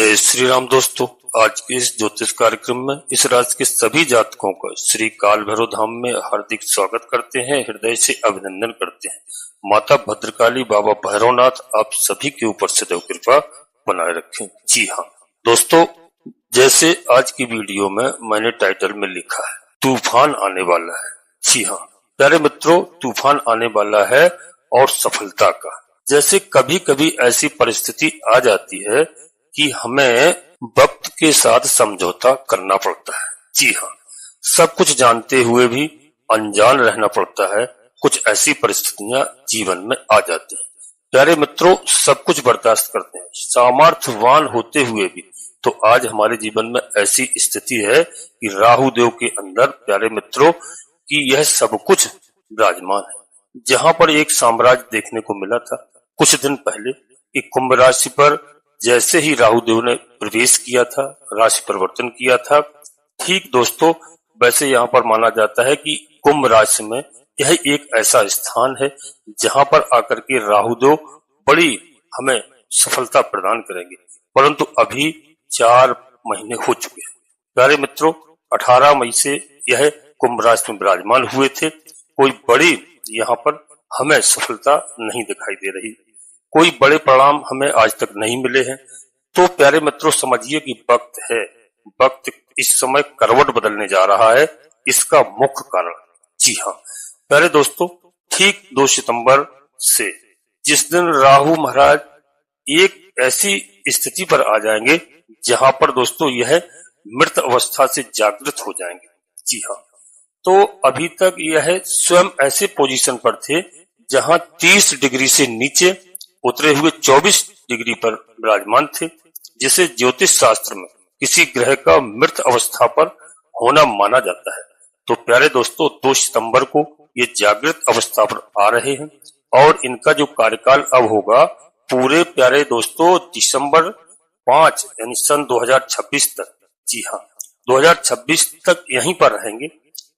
जय श्री राम दोस्तों। आज के इस ज्योतिष कार्यक्रम में इस राशि के सभी जातकों का श्री काल भैरव धाम में हार्दिक स्वागत करते हैं, हृदय से अभिनंदन करते हैं। माता भद्रकाली, बाबा भैरवनाथ आप सभी के ऊपर सदैव कृपा बनाए रखें। जी हाँ दोस्तों, जैसे आज की वीडियो में मैंने टाइटल में लिखा है तूफान आने वाला है। जी हाँ प्यारे मित्रों, तूफान आने वाला है और सफलता का। जैसे कभी कभी ऐसी परिस्थिति आ जाती है कि हमें वक्त के साथ समझौता करना पड़ता है। जी हाँ, सब कुछ जानते हुए भी अनजान रहना पड़ता है। कुछ ऐसी परिस्थितियां जीवन में आ जाती हैं। प्यारे मित्रों, सब कुछ बर्दाश्त करते हैं, सामर्थ्यवान होते हुए भी। तो आज हमारे जीवन में ऐसी स्थिति है कि राहु देव के अंदर प्यारे मित्रों कि यह सब कुछ विराजमान है। जहां पर एक साम्राज्य देखने को मिला था कुछ दिन पहले कि कुंभ राशि पर जैसे ही राहु देव ने प्रवेश किया था, राशि परिवर्तन किया था, ठीक दोस्तों वैसे यहाँ पर माना जाता है कि कुंभ राशि में यह एक ऐसा स्थान है जहां पर आकर के राहु देव बड़ी हमें सफलता प्रदान करेंगे। परंतु अभी 4 महीने हो चुके हैं। प्यारे मित्रों, 18 मई से यह कुंभ राशि में विराजमान हुए थे। कोई बड़ी यहाँ पर हमें सफलता नहीं दिखाई दे रही, कोई बड़े परिणाम हमें आज तक नहीं मिले हैं। तो प्यारे मित्रों समझिए कि वक्त है, वक्त इस समय करवट बदलने जा रहा है। इसका मुख्य कारण, जी हाँ प्यारे दोस्तों, ठीक 2 सितंबर से जिस दिन राहु महाराज एक ऐसी स्थिति पर आ जाएंगे जहां पर दोस्तों यह मृत अवस्था से जागृत हो जाएंगे। जी हाँ, तो अभी तक यह स्वयं ऐसे पोजीशन पर थे जहां 30 डिग्री से नीचे उतरे हुए 24 डिग्री पर विराजमान थे, जिसे ज्योतिष शास्त्र में किसी ग्रह का मृत अवस्था पर होना माना जाता है। तो प्यारे दोस्तों 2 सितंबर को ये जागृत अवस्था पर आ रहे हैं और इनका जो कार्यकाल अब होगा पूरे प्यारे दोस्तों दिसंबर 5 यानी सन 2026 तक। जी हाँ 2026 तक यहीं पर रहेंगे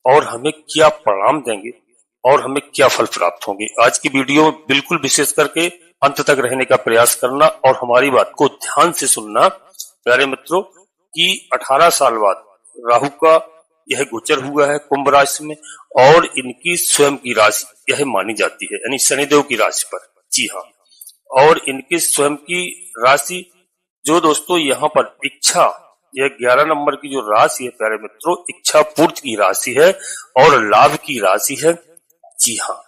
और हमें क्या परिणाम देंगे और हमें क्या फल प्राप्त होंगे। आज की वीडियो में बिल्कुल विशेष करके अंत तक रहने का प्रयास करना और हमारी बात को ध्यान से सुनना। प्यारे मित्रों कि 18 साल बाद राहु का यह गोचर हुआ है कुंभ राशि में और इनकी स्वयं की राशि यह मानी जाती है यानी शनिदेव की राशि पर। जी हाँ, और इनकी स्वयं की राशि जो दोस्तों यहाँ पर इच्छा, यह 11 नंबर की जो राशि है प्यारे मित्रों, इच्छा पूर्ति की राशि है और लाभ की राशि है। जी हाँ,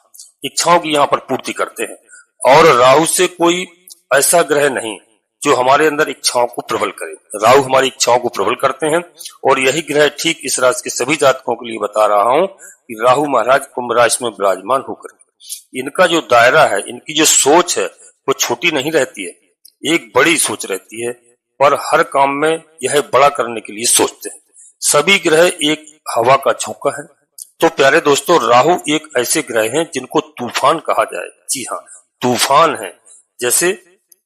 इच्छाओं की यहाँ पर पूर्ति करते हैं और राहु से कोई ऐसा ग्रह नहीं जो हमारे अंदर इच्छाओं को प्रबल करे। राहु हमारी इच्छाओं को प्रबल करते हैं और यही ग्रह ठीक इस राशि के सभी जातकों के लिए बता रहा हूं कि राहु महाराज कुंभ राशि में विराजमान होकर इनका जो दायरा है, इनकी जो सोच है वो छोटी नहीं रहती है, एक बड़ी सोच रहती है और हर काम में यह बड़ा करने के लिए सोचते हैं। सभी ग्रह एक हवा का झोंका है। तो प्यारे दोस्तों राहु एक ऐसे ग्रह हैं जिनको तूफान कहा जाए। जी हाँ, तूफान है। जैसे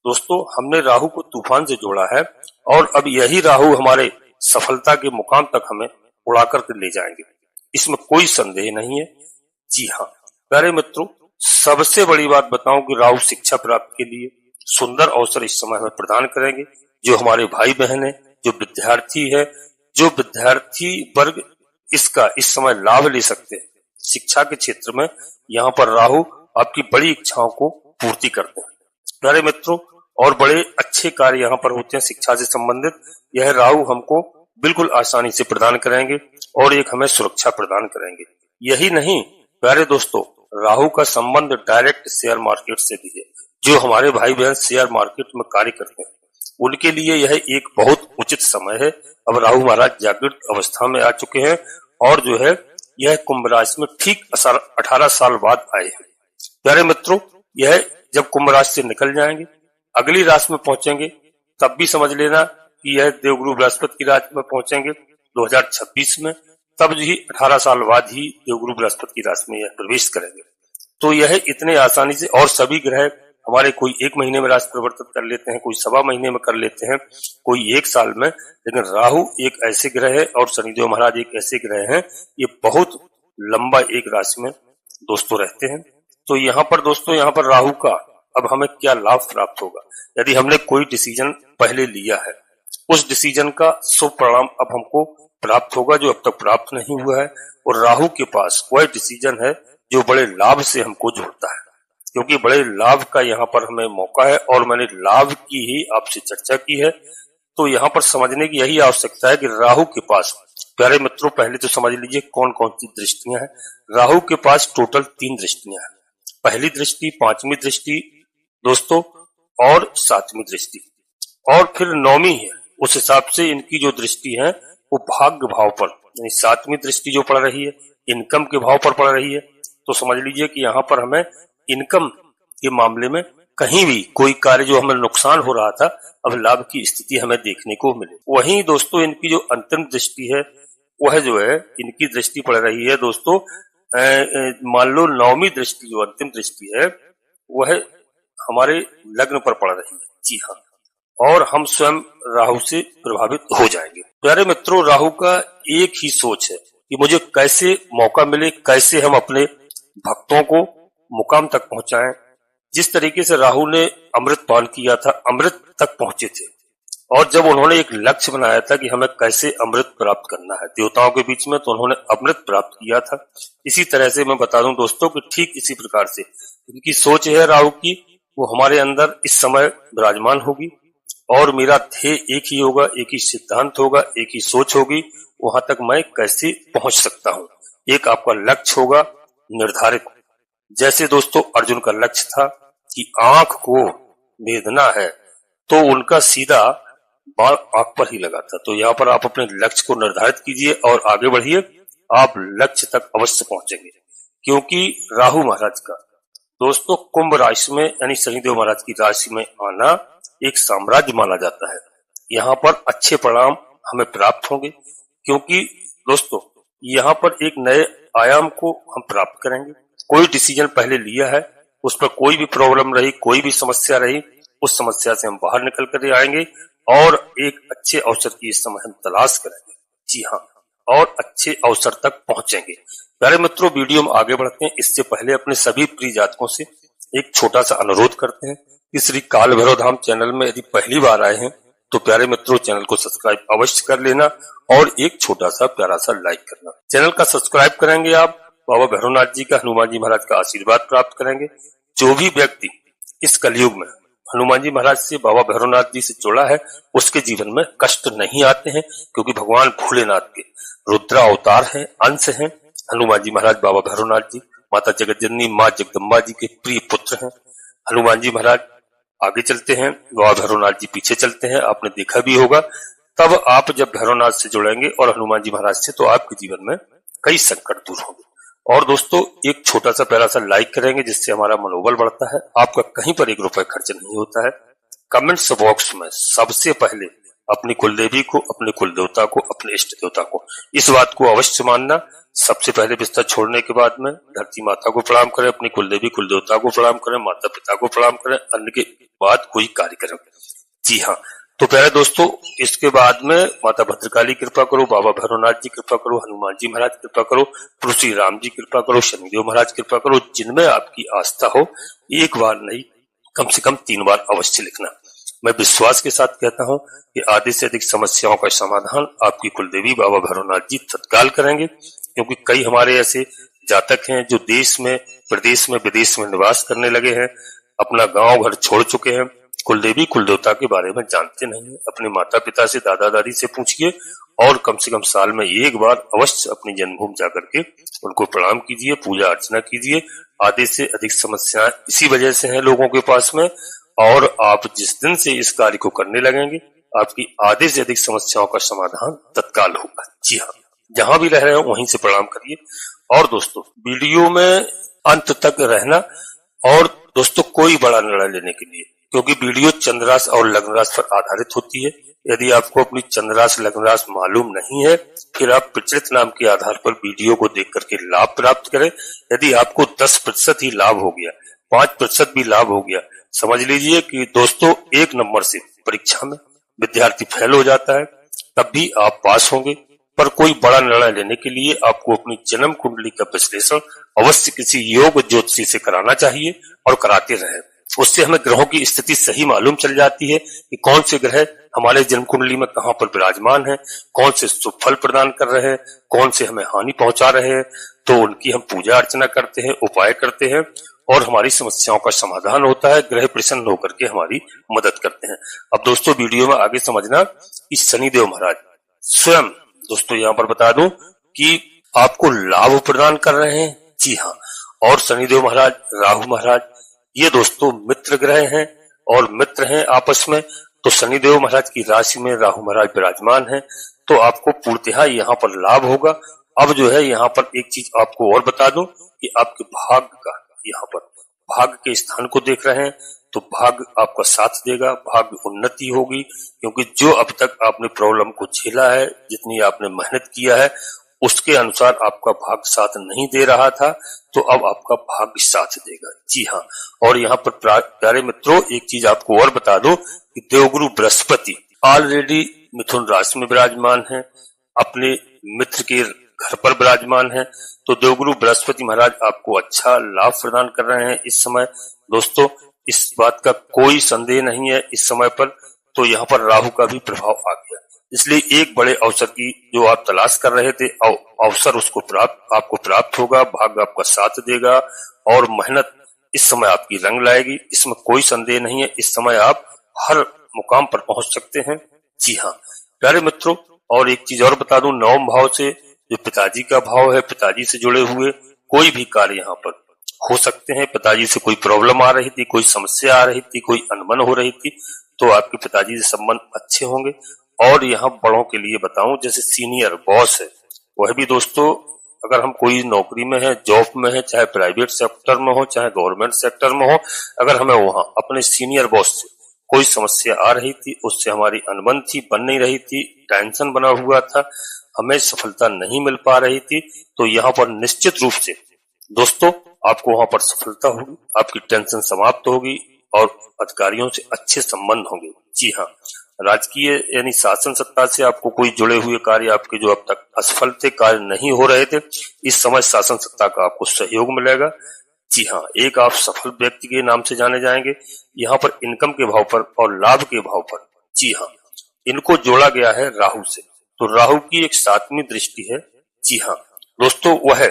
दोस्तों हमने राहु को तूफान से जोड़ा है और अब यही राहु हमारे सफलता के मुकाम तक हमें उड़ा करके ले जाएंगे, इसमें कोई संदेह नहीं है। जी हाँ प्यारे मित्रों, सबसे बड़ी बात बताऊं कि राहु शिक्षा प्राप्ति के लिए सुंदर अवसर इस समय हमें प्रदान करेंगे। जो हमारे भाई बहन है, जो विद्यार्थी है, जो विद्यार्थी वर्ग इसका इस समय लाभ ले सकते हैं शिक्षा के क्षेत्र में, यहाँ पर राहु आपकी बड़ी इच्छाओं को पूर्ति करते हैं प्यारे मित्रों और बड़े अच्छे कार्य यहाँ पर होते हैं शिक्षा से संबंधित। यह राहु हमको बिल्कुल आसानी से प्रदान करेंगे और एक हमें सुरक्षा प्रदान करेंगे। यही नहीं प्यारे दोस्तों, राहु का संबंध डायरेक्ट शेयर मार्केट से भी है। जो हमारे भाई बहन शेयर मार्केट में कार्य करते हैं उनके लिए यह एक बहुत उचित समय है। अब राहु महाराज जागृत अवस्था में आ चुके हैं और जो है यह कुंभ राशि में ठीक 18 साल बाद आए हैं। प्यारे मित्रों, यह जब कुंभ राशि से निकल जाएंगे अगली राशि में पहुंचेंगे तब भी समझ लेना कि यह देवगुरु बृहस्पति की राशि में पहुंचेंगे 2026 में, तब ही 18 साल बाद ही देवगुरु बृहस्पति की राशि में यह प्रवेश करेंगे। तो यह इतने आसानी से, और सभी ग्रह हमारे कोई 1 महीने में राशि परिवर्तन कर लेते हैं, कोई 1.25 महीने में कर लेते हैं, कोई 1 साल में, लेकिन राहु एक ऐसे ग्रह है और शनिदेव महाराज एक ऐसे ग्रह हैं, ये बहुत लंबा एक राशि में दोस्तों रहते हैं। तो यहाँ पर दोस्तों, यहाँ पर राहु का अब हमें क्या लाभ प्राप्त होगा। यदि हमने कोई डिसीजन पहले लिया है उस डिसीजन का शुभ परिणाम अब हमको प्राप्त होगा जो अब तक प्राप्त नहीं हुआ है। और राहु के पास वह डिसीजन है जो बड़े लाभ से हमको जोड़ता है, क्योंकि बड़े लाभ का यहाँ पर हमें मौका है और मैंने लाभ की ही आपसे चर्चा की है। तो यहाँ पर समझने की यही आवश्यकता है कि राहु के पास, प्यारे मित्रों पहले तो समझ लीजिए कौन कौन सी दृष्टियां हैं। राहु के पास टोटल 3 दृष्टियां हैं। पहली दृष्टि, 5वीं दृष्टि दोस्तों और 7वीं दृष्टि, और फिर 9वीं है। उस हिसाब से इनकी जो दृष्टि है वो भाग्य भाव पर, यानी 7वीं दृष्टि जो पड़ रही है इनकम के भाव पर पड़ रही है। तो समझ लीजिए कि यहाँ पर हमें इनकम के मामले में कहीं भी कोई कार्य जो हमें नुकसान हो रहा था अब लाभ की स्थिति हमें देखने को मिले। वहीं दोस्तों इनकी जो अंतिम दृष्टि है वह जो है इनकी दृष्टि पड़ रही है दोस्तों, मान लो 9वीं दृष्टि जो अंतिम दृष्टि है वह हमारे लग्न पर पड़ रही है। जी हाँ, और हम स्वयं राहु से प्रभावित हो जाएंगे। प्यारे मित्रों राहु का एक ही सोच है कि मुझे कैसे मौका मिले, कैसे हम अपने भक्तों को मुकाम तक पहुंचाएं। जिस तरीके से राहु ने अमृत पान किया था, अमृत तक पहुंचे थे, और जब उन्होंने एक लक्ष्य बनाया था कि हमें कैसे अमृत प्राप्त करना है देवताओं के बीच में, तो उन्होंने अमृत प्राप्त किया था। इसी तरह से मैं बता दूं दोस्तों कि ठीक इसी प्रकार से इनकी सोच है राहु की, वो हमारे अंदर इस समय विराजमान होगी। और मेरा ध्येय एक ही होगा, एक ही सिद्धांत होगा, एक ही सोच होगी, वहां तक मैं कैसे पहुंच सकता हूं। एक आपका लक्ष्य होगा निर्धारित, जैसे दोस्तों अर्जुन का लक्ष्य था कि आंख को भेदना है, तो उनका सीधा बाण आंख पर ही लगा था। तो यहाँ पर आप अपने लक्ष्य को निर्धारित कीजिए और आगे बढ़िए, आप लक्ष्य तक अवश्य पहुंचेंगे। क्योंकि राहु महाराज का दोस्तों कुंभ राशि में यानी शनिदेव महाराज की राशि में आना एक साम्राज्य माना जाता है। यहाँ पर अच्छे परिणाम हमें प्राप्त होंगे, क्योंकि दोस्तों यहाँ पर एक नए आयाम को हम प्राप्त करेंगे। कोई डिसीजन पहले लिया है, उस पर कोई भी प्रॉब्लम रही, कोई भी समस्या रही, उस समस्या से हम बाहर निकल कर आएंगे और एक अच्छे अवसर की इस समय हम तलाश करेंगे। जी हाँ, और अच्छे अवसर तक पहुंचेंगे। प्यारे मित्रों वीडियो में आगे बढ़ते हैं, इससे पहले अपने सभी प्रिय जातकों से एक छोटा सा अनुरोध करते हैं कि श्री काल भैरव धाम चैनल में यदि पहली बार आए हैं तो प्यारे मित्रों चैनल को सब्सक्राइब अवश्य कर लेना और एक छोटा सा प्यारा सा लाइक करना। चैनल का सब्सक्राइब करेंगे आप बाबा भैरवनाथ जी का, हनुमान जी महाराज का आशीर्वाद प्राप्त करेंगे। जो भी व्यक्ति इस कलयुग में हनुमान जी महाराज से, बाबा भैरवनाथ जी से जुड़ा है, उसके जीवन में कष्ट नहीं आते हैं, क्योंकि भगवान भोलेनाथ के रुद्रा अवतार हैं, अंश हैं। हनुमान जी महाराज बाबा भैरवनाथ जी माता जगतजननी माँ जगदम्बा जी के प्रिय पुत्र हैं। हनुमान जी महाराज आगे चलते हैं, बाबा भैरवनाथ जी पीछे चलते हैं, आपने देखा भी होगा। तब आप जब भैरवनाथ से जुड़ेंगे और हनुमान जी महाराज से, तो आपके जीवन में कई संकट दूर होंगे। और दोस्तों एक छोटा सा प्यारा सा लाइक करेंगे, जिससे हमारा मनोबल बढ़ता है। आपका कहीं पर 1 रुपए खर्च नहीं होता है। कमेंट्स बॉक्स में सबसे पहले अपनी कुलदेवी को, अपने कुल देवता को, अपने इष्ट देवता को, इस बात को अवश्य मानना। सबसे पहले बिस्तर छोड़ने के बाद में धरती माता को प्रणाम करें, अपनी कुलदेवी कुल देवता को प्रणाम करें, माता पिता को प्रणाम करें, अन्य के बाद कोई कार्य करें। जी हाँ, तो प्यारे दोस्तों इसके बाद में माता भद्रकाली कृपा करो, बाबा भैरवनाथ जी कृपा करो, हनुमान जी महाराज कृपा करो, प्रभु श्री राम जी कृपा करो, शनिदेव महाराज कृपा करो। जिनमें आपकी आस्था हो, एक बार नहीं कम से कम 3 बार अवश्य लिखना। मैं विश्वास के साथ कहता हूं कि आधे से अधिक समस्याओं का समाधान आपकी कुलदेवी बाबा भैरवनाथ जी तत्काल करेंगे। क्योंकि कई हमारे ऐसे जातक हैं जो देश में, प्रदेश में, विदेश में निवास करने लगे हैं, अपना गांव घर छोड़ चुके हैं, कुलदेवी कुल देवता के बारे में जानते नहीं है। अपने माता पिता से, दादा दादी से पूछिए और कम से कम साल में 1 बार अवश्य अपनी जन्मभूमि जाकर के उनको प्रणाम कीजिए, पूजा अर्चना कीजिए। आधे से अधिक समस्याएं इसी वजह से हैं लोगों के पास में, और आप जिस दिन से इस कार्य को करने लगेंगे आपकी आधे से अधिक समस्याओं का समाधान तत्काल होगा। जी हाँ, जहां भी रह रहे हो वहीं से प्रणाम करिए। और दोस्तों वीडियो में अंत तक रहना, और दोस्तों कोई बड़ा निर्णय लेने के लिए, क्योंकि वीडियो चंद्रास और लग्न राशि पर आधारित होती है। यदि आपको अपनी चंद्रास लग्न राशि मालूम नहीं है, फिर आप प्रचलित नाम के आधार पर वीडियो को देख करके लाभ प्राप्त करें। यदि आपको 10% ही लाभ हो गया, 5% भी लाभ हो गया, समझ लीजिए कि दोस्तों 1 नंबर से परीक्षा में विद्यार्थी फेल हो जाता है, तब भी आप पास होंगे। पर कोई बड़ा निर्णय लेने के लिए आपको अपनी जन्म कुंडली का विश्लेषण अवश्य किसी योग ज्योतिषी से कराना चाहिए और कराते रहें। उससे हमें ग्रहों की स्थिति सही मालूम चल जाती है कि कौन से ग्रह हमारे जन्म कुंडली में कहाँ पर विराजमान है, कौन से शुभ फल प्रदान कर रहे हैं, कौन से हमें हानि पहुंचा रहे हैं। तो उनकी हम पूजा अर्चना करते हैं, उपाय करते हैं और हमारी समस्याओं का समाधान होता है। ग्रह प्रसन्न होकर के हमारी मदद करते हैं। अब दोस्तों वीडियो में आगे समझना कि शनिदेव महाराज स्वयं दोस्तों यहाँ पर बता दूं कि आपको लाभ प्रदान कर रहे हैं। जी हाँ, और शनिदेव महाराज, राहु महाराज ये दोस्तों मित्र ग्रह हैं और मित्र हैं आपस में। तो शनिदेव महाराज की राशि में राहु महाराज विराजमान है, तो आपको पूर्णतः यहाँ पर लाभ होगा। अब जो है यहाँ पर एक चीज आपको और बता दूं कि आपके भाग्य का यहाँ पर भाग्य के स्थान को देख रहे हैं, तो भाग्य आपका साथ देगा, भाग्य उन्नति होगी। क्योंकि जो अब तक आपने प्रॉब्लम को झेला है, जितनी आपने मेहनत किया है, उसके अनुसार आपका भाग्य साथ नहीं दे रहा था, तो अब आपका भाग्य साथ देगा। जी हाँ, और यहाँ पर प्यारे मित्रों एक चीज आपको और बता दो कि देवगुरु बृहस्पति ऑलरेडी मिथुन राशि में विराजमान है, अपने मित्र के घर पर विराजमान है। तो देवगुरु बृहस्पति महाराज आपको अच्छा लाभ प्रदान कर रहे हैं इस समय। दोस्तों इस बात का कोई संदेह नहीं है इस समय पर। तो यहाँ पर राहु का भी प्रभाव आ गया, इसलिए एक बड़े अवसर की जो आप तलाश कर रहे थे, अवसर उसको आपको प्राप्त होगा। भाग्य आपका साथ देगा और मेहनत इस समय आपकी रंग लाएगी, इसमें कोई संदेह नहीं है। इस समय आप हर मुकाम पर पहुंच सकते हैं। जी हाँ प्यारे मित्रों, और एक चीज और बता दूं, नवम भाव से जो पिताजी का भाव है, पिताजी से जुड़े हुए कोई भी कार्य यहाँ पर हो सकते हैं। पिताजी से कोई प्रॉब्लम आ रही थी, कोई समस्या आ रही थी, कोई अनबन हो रही थी, तो आपके पिताजी से संबंध अच्छे होंगे। और यहाँ बड़ों के लिए बताऊं, जैसे सीनियर बॉस है, वह भी दोस्तों अगर हम कोई नौकरी में है, जॉब में है, चाहे प्राइवेट सेक्टर में हो चाहे गवर्नमेंट सेक्टर में हो, अगर हमें वहां अपने सीनियर बॉस से कोई समस्या आ रही थी, उससे हमारी अनबन थी, बन नहीं रही थी, टेंशन बना हुआ था, हमें सफलता नहीं मिल पा रही थी, तो यहाँ पर निश्चित रूप से दोस्तों आपको वहां पर सफलता होगी, आपकी टेंशन समाप्त होगी और अधिकारियों से अच्छे संबंध होंगे। जी हाँ, राजकीय यानी शासन सत्ता से आपको कोई जुड़े हुए कार्य आपके जो अब तक असफल थे, कार्य नहीं हो रहे थे, इस समय शासन सत्ता का आपको सहयोग मिलेगा। जी हाँ, एक आप सफल व्यक्ति के नाम से जाने जाएंगे। यहाँ पर इनकम के भाव पर और लाभ के भाव पर, जी हाँ, इनको जोड़ा गया है राहु से, तो राहु की एक 7वीं दृष्टि है। जी हाँ दोस्तों, वह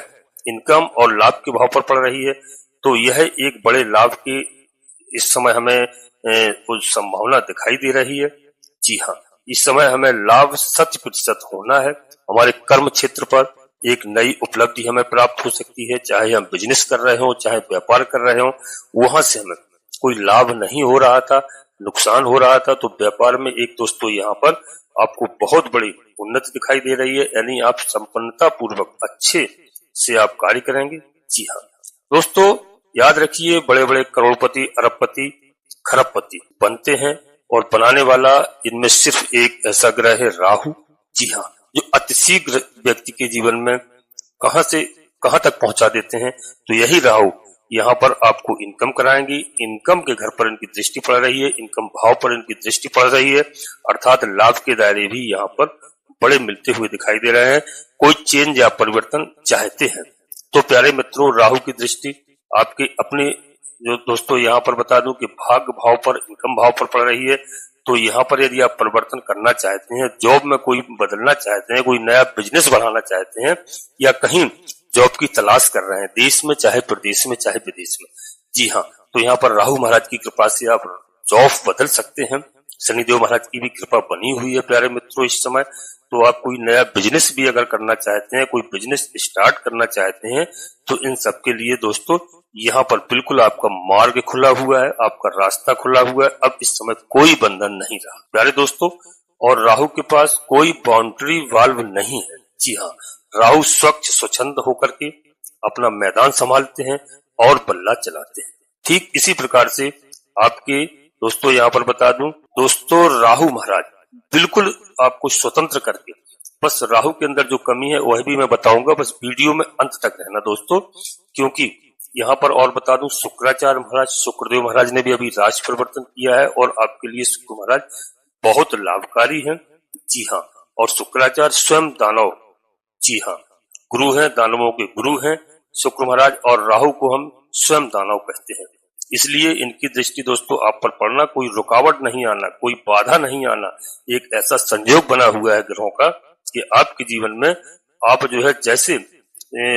इनकम और लाभ के भाव पर पड़ रही है, तो यह एक बड़े लाभ की इस समय हमें कुछ संभावना दिखाई दे रही है। जी हाँ, इस समय हमें लाभ 100% होना है। हमारे कर्म क्षेत्र पर एक नई उपलब्धि हमें प्राप्त हो सकती है, चाहे हम बिजनेस कर रहे हो, चाहे व्यापार कर रहे हो, वहां से हमें कोई लाभ नहीं हो रहा था, नुकसान हो रहा था, तो व्यापार में एक दोस्तों यहाँ पर आपको बहुत बड़ी उन्नति दिखाई दे रही है, यानी आप संपन्नता पूर्वक अच्छे से आप कार्य करेंगे। जी हाँ दोस्तों, याद रखिए, बड़े बड़े करोड़पति, अरबपति, खरबपति बनते हैं और बनाने वाला इनमें सिर्फ एक ऐसा ग्रह है राहु। जी हाँ, जो अतिशीघ्र व्यक्ति के जीवन में कहां से कहां तक पहुंचा देते हैं, तो यही राहु यहाँ पर आपको इनकम कराएंगी। इनकम के घर पर इनकी दृष्टि पड़ रही है, इनकम भाव पर इनकी दृष्टि पड़ रही है, अर्थात लाभ के दायरे भी यहाँ पर बड़े मिलते हुए दिखाई दे रहे हैं। कोई चेंज या परिवर्तन चाहते हैं, तो प्यारे मित्रों राहु की दृष्टि आपके अपने जो दोस्तों यहाँ पर बता दूं कि भाग्य भाव पर, इनकम भाव पर पड़ रही है, तो यहाँ पर यदि आप परिवर्तन करना चाहते हैं, जॉब में कोई बदलना चाहते हैं, कोई नया बिजनेस बढ़ाना चाहते हैं, या कहीं जॉब की तलाश कर रहे हैं, देश में चाहे प्रदेश में चाहे विदेश में, जी हाँ, तो यहाँ पर राहु महाराज की कृपा से आप जॉब बदल सकते हैं। शनिदेव महाराज की भी कृपा बनी हुई है प्यारे मित्रों इस समय। तो आप कोई नया बिजनेस भी अगर करना चाहते हैं, कोई बिजनेस स्टार्ट करना चाहते हैं, तो इन सब के लिए दोस्तों यहाँ पर बिल्कुल आपका मार्ग खुला हुआ है, आपका रास्ता खुला हुआ है। अब इस समय कोई बंधन नहीं रहा प्यारे दोस्तों, और राहु के पास कोई बाउंड्री वाल्व नहीं है। जी हाँ, राहु स्वच्छ स्वच्छंद होकर के अपना मैदान संभालते हैं और बल्ला चलाते हैं। ठीक इसी प्रकार से आपके दोस्तों यहाँ पर बता दूं, दोस्तों राहु महाराज बिल्कुल आपको स्वतंत्र करके, बस राहु के अंदर जो कमी है वह भी मैं बताऊंगा, बस वीडियो में अंत तक रहना दोस्तों, क्योंकि यहाँ पर और बता दूं शुक्राचार्य महाराज, शुक्रदेव महाराज ने भी अभी राशि परिवर्तन किया है और आपके लिए शुक्र महाराज बहुत लाभकारी हैं। जी हाँ, और शुक्राचार्य स्वयं दानव, जी हाँ, गुरु हैं, दानवों के गुरु हैं शुक्र महाराज, और राहु को हम स्वयं दानव कहते हैं। इसलिए इनकी दृष्टि दोस्तों आप पर पड़ना, कोई रुकावट नहीं आना, कोई बाधा नहीं आना, एक ऐसा संयोग बना हुआ है ग्रहों का कि आपके जीवन में आप जो है जैसे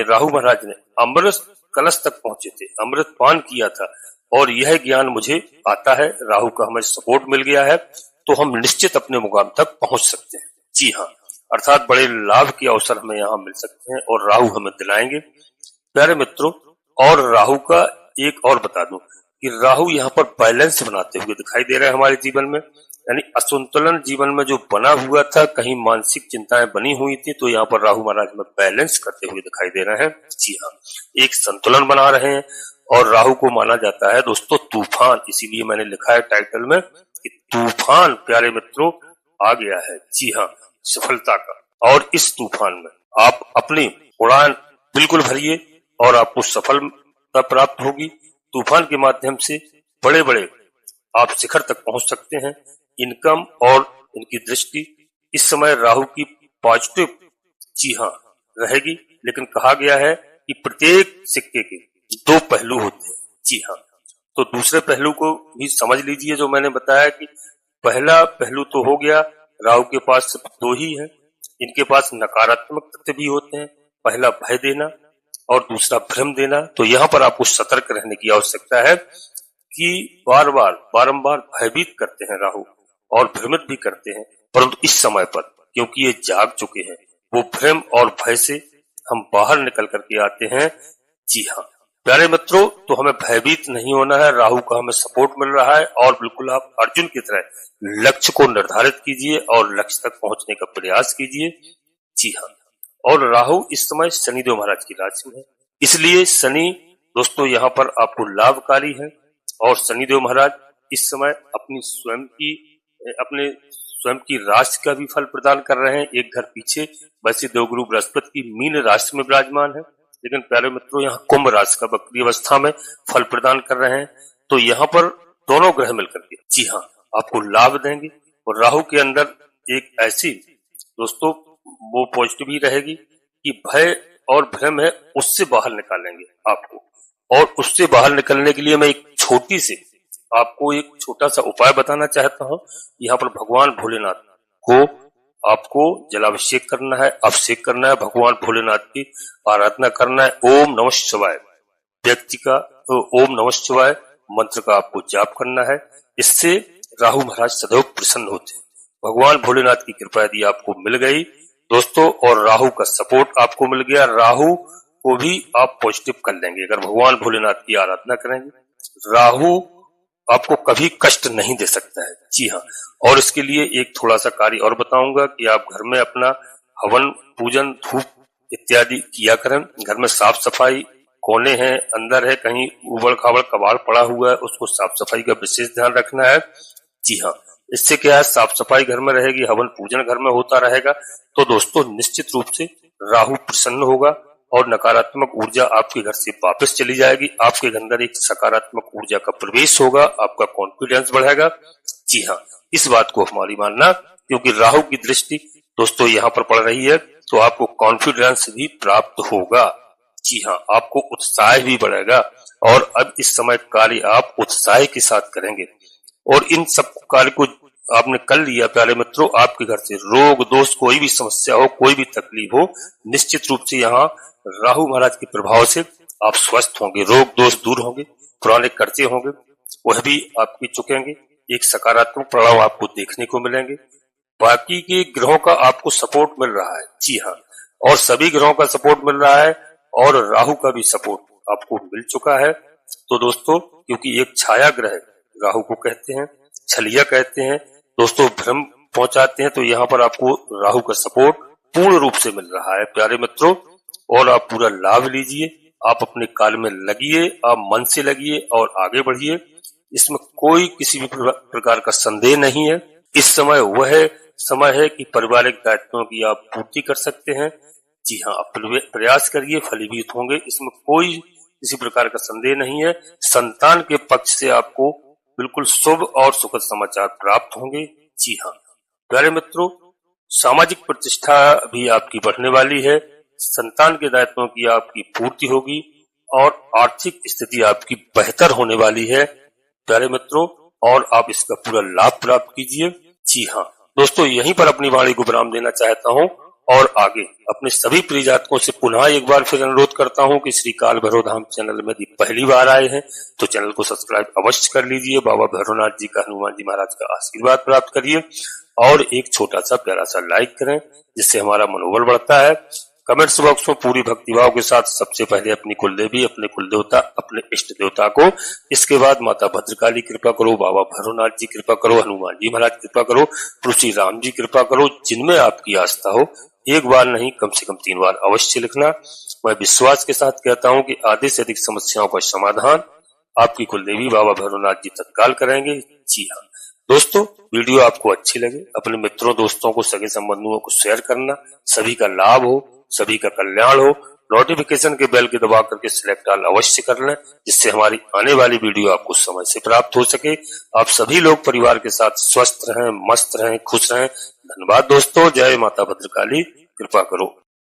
राहु महाराज ने अमृत कलश तक पहुंचे थे, अमृत पान किया था और यह ज्ञान मुझे आता है, राहु का हमें सपोर्ट मिल गया है, तो हम निश्चित अपने मुकाम तक पहुंच सकते हैं। जी हाँ, अर्थात बड़े लाभ के अवसर हमें यहाँ मिल सकते हैं और राहु हमें दिलाएंगे। प्यारे मित्रों, और राहु का एक और बता दूं कि राहु यहाँ पर बैलेंस बनाते हुए दिखाई दे रहा है हमारे जीवन में, यानी असंतुलन जीवन में जो बना हुआ था, कहीं मानसिक चिंताएं बनी हुई थी, तो यहाँ पर राहु महाराज में बैलेंस करते हुए दिखाई दे रहे हैं। जी हाँ, एक संतुलन बना रहे हैं। और राहु को माना जाता है दोस्तों तूफान, इसीलिए मैंने लिखा है टाइटल में कि तूफान प्यारे मित्रों आ गया है। जी हाँ, सफलता का। और इस तूफान में आप अपनी उड़ान बिल्कुल भरिए और आपको सफलता प्राप्त होगी। तूफान के माध्यम से बड़े बड़े आप शिखर तक पहुंच सकते हैं। इनकम और इनकी दृष्टि इस समय राहु की पॉजिटिव जी हाँ रहेगी, लेकिन कहा गया है कि प्रत्येक सिक्के के दो पहलू होते हैं। जी हाँ, तो दूसरे पहलू को भी समझ लीजिए जो मैंने बताया कि पहला पहलू तो हो गया, राहु के पास सिर्फ दो ही है, इनके पास नकारात्मक तत्व भी होते हैं, पहला भय देना और दूसरा भ्रम देना। तो यहाँ पर आपको सतर्क रहने की आवश्यकता है कि बारंबार भयभीत करते हैं राहु और भ्रमित भी करते हैं, परंतु इस समय पर क्योंकि ये जाग चुके हैं, वो भ्रम और भय से हम बाहर निकल करके आते हैं। जी हाँ प्यारे मित्रों, तो हमें भयभीत नहीं होना है, राहु का हमें सपोर्ट मिल रहा है और बिल्कुल आप अर्जुन की तरह लक्ष्य को निर्धारित कीजिए और लक्ष्य तक पहुंचने का प्रयास कीजिए। जी हाँ, और राहु इस समय शनिदेव महाराज की राशि में है, इसलिए शनि दोस्तों यहाँ पर आपको लाभकारी है और शनिदेव महाराज इस समय अपने स्वयं की राशि का भी फल प्रदान कर रहे हैं। एक घर पीछे वैसे देवगुरु बृहस्पति की मीन राशि में विराजमान है, लेकिन प्यारे मित्रों यहाँ कुंभ राशि का वक्री अवस्था में फल प्रदान कर रहे हैं। तो यहाँ पर दोनों ग्रह मिलकर के जी हाँ आपको लाभ देंगे और राहु के अंदर एक ऐसी दोस्तों वो पॉजिटिव ही रहेगी कि भय और भ्रम है उससे बाहर निकालेंगे आपको। और उससे बाहर निकलने के लिए मैं एक आपको एक छोटा सा उपाय बताना चाहता हूँ। यहाँ पर भगवान भोलेनाथ को आपको जलाभिषेक करना है, अभिषेक करना है, भगवान भोलेनाथ की आराधना करना है। ओम नमः शिवाय व्यक्ति का ओम नमः शिवाय मंत्र का आपको जाप करना है। इससे राहु महाराज सदैव प्रसन्न होते हैं। भगवान भोलेनाथ की कृपा यदि आपको मिल गई दोस्तों और राहु का सपोर्ट आपको मिल गया, राहु को भी आप पॉजिटिव कर लेंगे अगर भगवान भोलेनाथ की आराधना करेंगे। राहु आपको कभी कष्ट नहीं दे सकता है। जी हाँ, और इसके लिए एक थोड़ा सा कार्य और बताऊंगा कि आप घर में अपना हवन पूजन धूप इत्यादि किया करें। घर में साफ सफाई, कोने हैं, अंदर है, कहीं उबड़ खाबड़ कबाड़ पड़ा हुआ है, उसको साफ सफाई का विशेष ध्यान रखना है। जी हाँ, इससे क्या है, साफ सफाई घर में रहेगी, हवन पूजन घर में होता रहेगा, तो दोस्तों निश्चित रूप से राहु प्रसन्न होगा और नकारात्मक ऊर्जा आपके घर से वापस चली जाएगी। आपके अंदर एक सकारात्मक ऊर्जा का प्रवेश होगा, आपका कॉन्फिडेंस बढ़ेगा। जी हाँ, इस बात को हमारी मानना, क्योंकि राहु की दृष्टि दोस्तों यहाँ पर पड़ रही है, तो आपको कॉन्फिडेंस भी प्राप्त होगा। जी हाँ, आपको उत्साह भी बढ़ेगा और अब इस समय कार्य आप उत्साह के साथ करेंगे और इन सब कार्य को आपने कर लिया प्यारे मित्रों, आपके घर से रोग दोष कोई भी समस्या हो, कोई भी तकलीफ हो, निश्चित रूप से यहाँ राहु महाराज के प्रभाव से आप स्वस्थ होंगे, रोग दोष दूर होंगे, पुराने कर्जे होंगे वह भी आपके चुकेंगे, एक सकारात्मक प्रभाव आपको देखने को मिलेंगे। बाकी के ग्रहों का आपको सपोर्ट मिल रहा है। जी हाँ, और सभी ग्रहों का सपोर्ट मिल रहा है और राहु का भी सपोर्ट आपको मिल चुका है। तो दोस्तों क्योंकि एक छाया ग्रह राहु को कहते हैं, छलिया कहते हैं दोस्तों, भ्रम पहुंचाते हैं, तो यहाँ पर आपको राहु का सपोर्ट पूर्ण रूप से मिल रहा है प्यारे मित्रों और आप पूरा लाभ लीजिए। आप अपने कार्य में लगिए, आप मन से लगिए और आगे बढ़िए। इसमें कोई किसी भी प्रकार का संदेह नहीं है। इस समय वह समय है कि पारिवारिक दायित्वों की आप पूर्ति कर सकते हैं। जी हाँ, आप प्रयास करिए, फलीभूत होंगे, इसमें कोई किसी प्रकार का संदेह नहीं है। संतान के पक्ष से आपको बिल्कुल शुभ और सुखद समाचार प्राप्त होंगे। जी हाँ प्यारे मित्रों, सामाजिक प्रतिष्ठा भी आपकी बढ़ने वाली है, संतान के दायित्वों की आपकी पूर्ति होगी, और आर्थिक स्थिति आपकी बेहतर होने वाली है प्यारे मित्रों, और आप इसका पूरा लाभ प्राप्त कीजिए। जी हाँ दोस्तों, यहीं पर अपनी वाणी को विराम देना चाहता हूँ और आगे अपने सभी प्रिय जातकों से पुनः एक बार फिर अनुरोध करता हूँ कि श्री काल भैरव धाम चैनल में यदि पहली बार आए हैं तो चैनल को सब्सक्राइब अवश्य कर लीजिए। बाबा भैरवनाथ जी का, हनुमान जी महाराज का आशीर्वाद प्राप्त करिए और एक छोटा सा प्यारा सा लाइक करें, जिससे हमारा मनोबल बढ़ता है। कमेंट्स बॉक्स में पूरी भक्तिभाव के साथ सबसे पहले अपनी कुलदेवी, अपने कुलदेवता, अपने इष्ट देवता को, इसके बाद माता भद्रकाली कृपा करो, बाबा भैरवनाथ जी कृपा करो, हनुमान जी महाराज कृपा करो, प्रभु श्री राम जी कृपा करो, जिनमें आपकी आस्था हो। एक बार नहीं, कम से कम 3 बार अवश्य लिखना। मैं विश्वास के साथ कहता हूँ कि आधे से अधिक समस्याओं का समाधान आपकी कुलदेवी बाबा भैरवनाथ जी तत्काल करेंगे। जी हाँ दोस्तों, वीडियो आपको अच्छी लगे अपने मित्रों, दोस्तों को, सगे संबंधियों को शेयर करना। सभी का लाभ हो, सभी का कल्याण हो। नोटिफिकेशन के बेल के दबा करके सिलेक्ट ऑल अवश्य कर लें, जिससे हमारी आने वाली वीडियो आपको समय से प्राप्त हो सके। आप सभी लोग परिवार के साथ स्वस्थ रहें, मस्त रहें, खुश रहें। धन्यवाद दोस्तों। जय माता भद्रकाली, कृपा करो।